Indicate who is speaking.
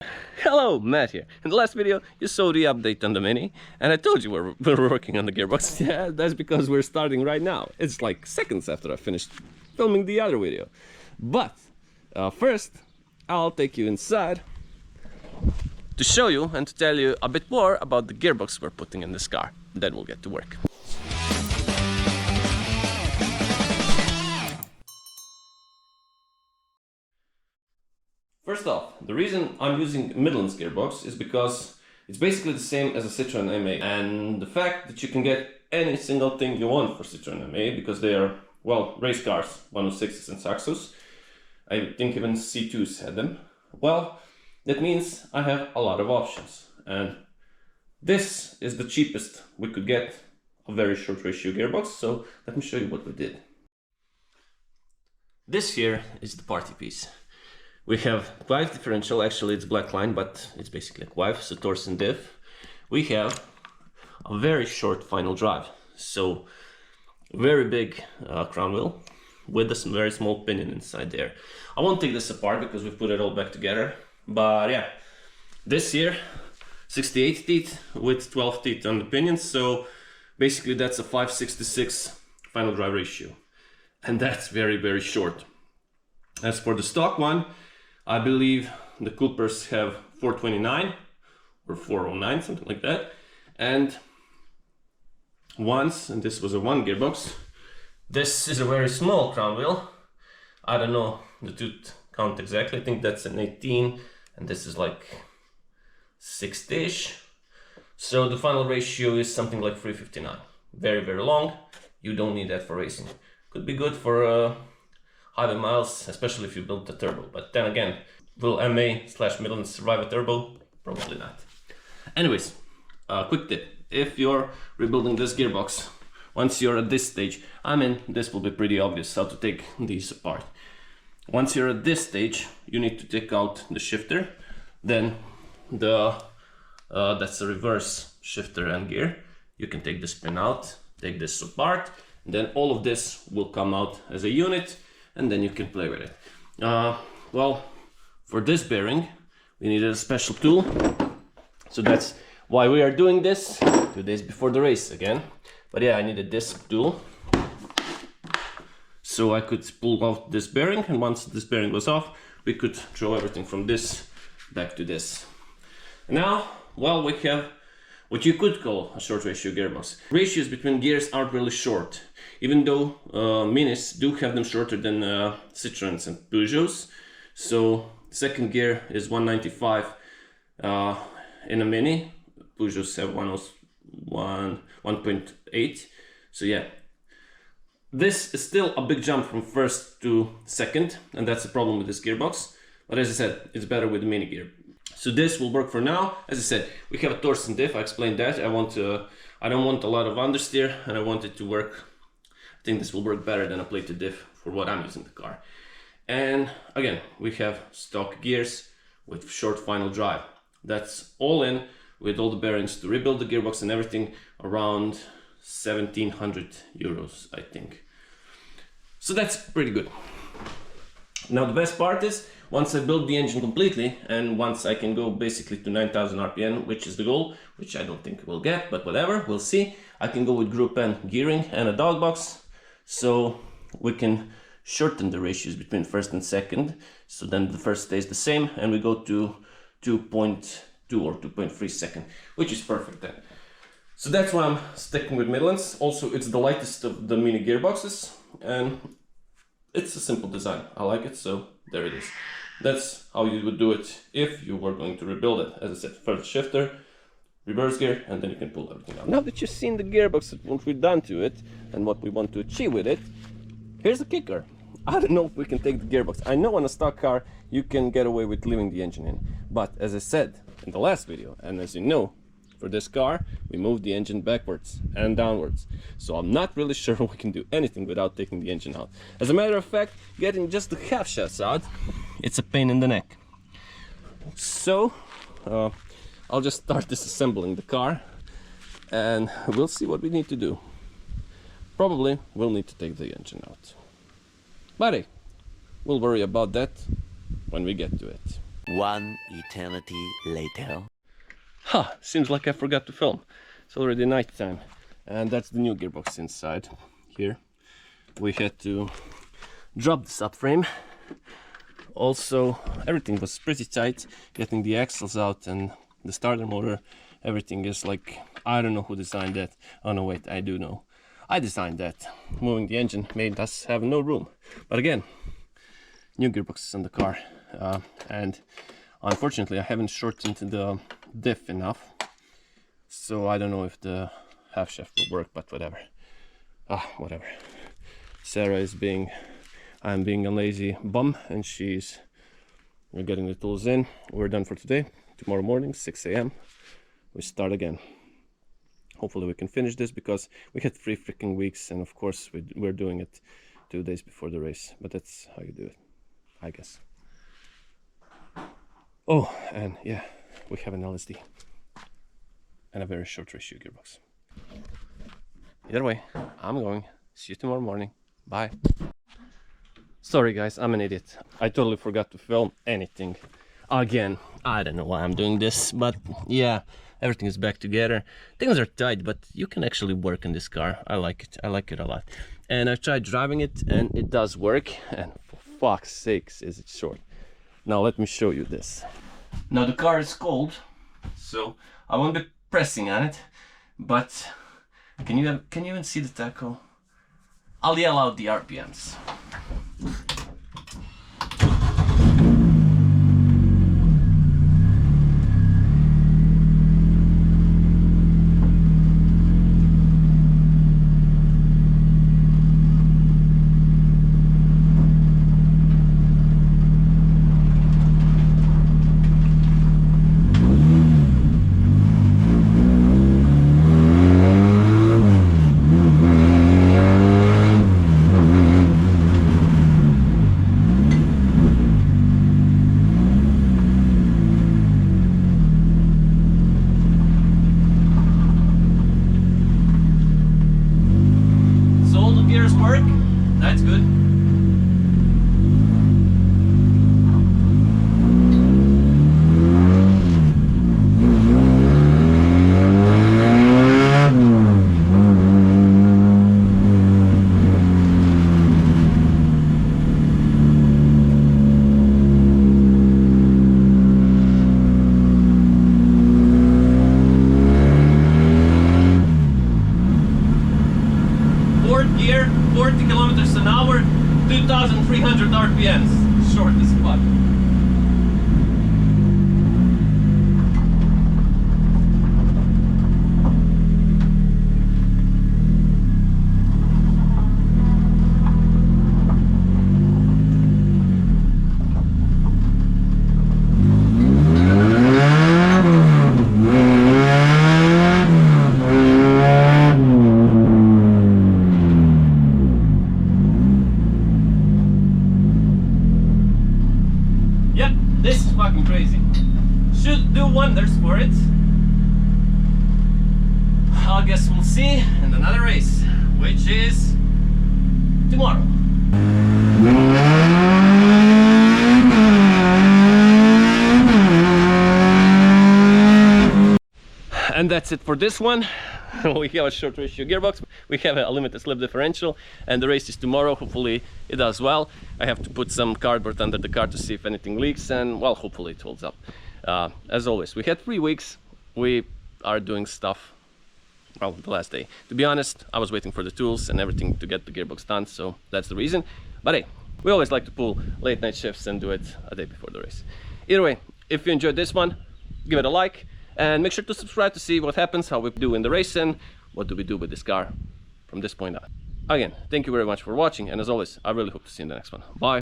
Speaker 1: Hello, Matt here. In the last video, you saw the update on the Mini, and I told you we're working on the gearbox. Yeah, that's because we're starting right now. It's like seconds after I finished filming the other video. But first, I'll take you inside to show you and to tell you a bit more about the gearbox we're putting in this car. Then we'll get to work. First off, the reason I'm using Midlands gearbox is because it's basically the same as a Citroen MA, and the fact that you can get any single thing you want for Citroen MA because they are, well, race cars, 106s and Saxos. I think even C2s had them. Well, that means I have a lot of options, and this is the cheapest we could get a very short ratio gearbox, so let me show you what we did. This here is the party piece. We have 5 differential, actually it's Blackline, but it's basically a 5, so torque and diff. We have a very short final drive, so very big crown wheel with a very small pinion inside there. I won't take this apart because we've put it all back together, but yeah, this here, 68 teeth with 12 teeth on the pinions, so basically that's a 5/66 final drive ratio, and that's very, very short. As for the stock one, I believe the Coopers have 429 or 409, something like that. And once, and this was a 1 gearbox, this is a very small crown wheel. I don't know the tooth count exactly. I think that's an 18, and this is like 60-ish. So the final ratio is something like 359. Very, very long. You don't need that for racing. Could be good for highway miles, especially if you build the turbo. But then again, will MA/Midlands survive a turbo? Probably not. Anyways, quick tip. If you're rebuilding this gearbox, once you're at this stage, I mean, this will be pretty obvious how to take these apart. Once you're at this stage, you need to take out the shifter, then that's the reverse shifter and gear. You can take this pin out, take this apart, and then all of this will come out as a unit, and then you can play with it. Well, for this bearing, we needed a special tool, so that's why we are doing this 2 days before the race again. But yeah, I needed this tool, so I could pull out this bearing, and once this bearing was off, we could throw everything from this back to this. Now, well, we have what you could call a short ratio gearbox. Ratios between gears aren't really short, even though Minis do have them shorter than Citroens and Peugeots. So second gear is 195 in a Mini. Peugeots have 1.8. So yeah, this is still a big jump from first to second, and that's the problem with this gearbox. But as I said, it's better with the Mini gear. So this will work for now. As I said, we have a torque and diff. I explained that. I don't want a lot of understeer, and I want it to work. I think this will work better than a plated diff for what I'm using the car. And again, we have stock gears with short final drive. That's all in with all the bearings to rebuild the gearbox and everything, around 1,700 euros, I think. So that's pretty good. Now the best part is, once I build the engine completely, and once I can go basically to 9,000 RPM, which is the goal, which I don't think we'll get, but whatever, we'll see. I can go with Group N gearing and a dog box, so we can shorten the ratios between first and second. So then the first stays the same, and we go to 2.2 or 2.3 second, which is perfect then. So that's why I'm sticking with Midlands. Also, it's the lightest of the Mini gearboxes, and it's a simple design. I like it, so there it is. That's how you would do it if you were going to rebuild it. As I said, first shifter, reverse gear, and then you can pull everything out. Now that you've seen the gearbox and what we've done to it and what we want to achieve with it, here's the kicker. I don't know if we can take the gearbox. I know on a stock car you can get away with leaving the engine in, but as I said in the last video, and as you know, for this car we moved the engine backwards and downwards, so I'm not really sure we can do anything without taking the engine out. As a matter of fact, getting just the half shafts out, it's a pain in the neck. So I'll just start disassembling the car, and we'll see what we need to do. Probably we'll need to take the engine out, but hey, we'll worry about that when we get to it.
Speaker 2: One eternity later.
Speaker 1: Ha! Seems like I forgot to film. It's already night time. And that's the new gearbox inside here. We had to drop the subframe. Also, everything was pretty tight, getting the axles out and the starter motor. Everything is like, I don't know who designed that. Oh no, wait, I do know. I designed that. Moving the engine made us have no room. But again, new gearbox is on the car. And unfortunately, I haven't shortened the diff enough. So I don't know if the half shaft will work, but whatever. Whatever. Sarah is I'm being a lazy bum, and we're getting the tools in. We're done for today. Tomorrow morning, 6 a.m. we start again. Hopefully we can finish this, because we had 3 freaking weeks, and of course we're doing it 2 days before the race. But that's how you do it, I guess. Oh, and yeah, we have an LSD and a very short ratio gearbox. Either way, I'm going. See you tomorrow morning. Bye. Sorry guys, I'm an idiot. I totally forgot to film anything. Again, I don't know why I'm doing this, but yeah, everything is back together. Things are tight, but you can actually work in this car. I like it. I like it a lot. And I've tried driving it, and it does work. And for fuck's sakes, is it short. Now let me show you this. Now the car is cold, so I won't be pressing on it, but can you even see the tacho? I'll yell out the RPMs. Work. That's good. Fourth gear, 40 kilometers an hour, 2,300 RPMs. Short as fuck. This is fucking crazy. Should do wonders for it. I guess we'll see in another race, which is tomorrow. And that's it for this one. We have a short ratio gearbox, we have a limited slip differential, and the race is tomorrow. Hopefully it does well. I have to put some cardboard under the car to see if anything leaks, and well, hopefully it holds up. As always, we had 3 weeks. We are doing stuff, well, the last day. To be honest, I was waiting for the tools and everything to get the gearbox done, so that's the reason. But hey, we always like to pull late night shifts and do it a day before the race. Either way, if you enjoyed this one, give it a like. And make sure to subscribe to see what happens, how we do in the race, and what do we do with this car from this point on. Again, thank you very much for watching, and as always, I really hope to see you in the next one. Bye!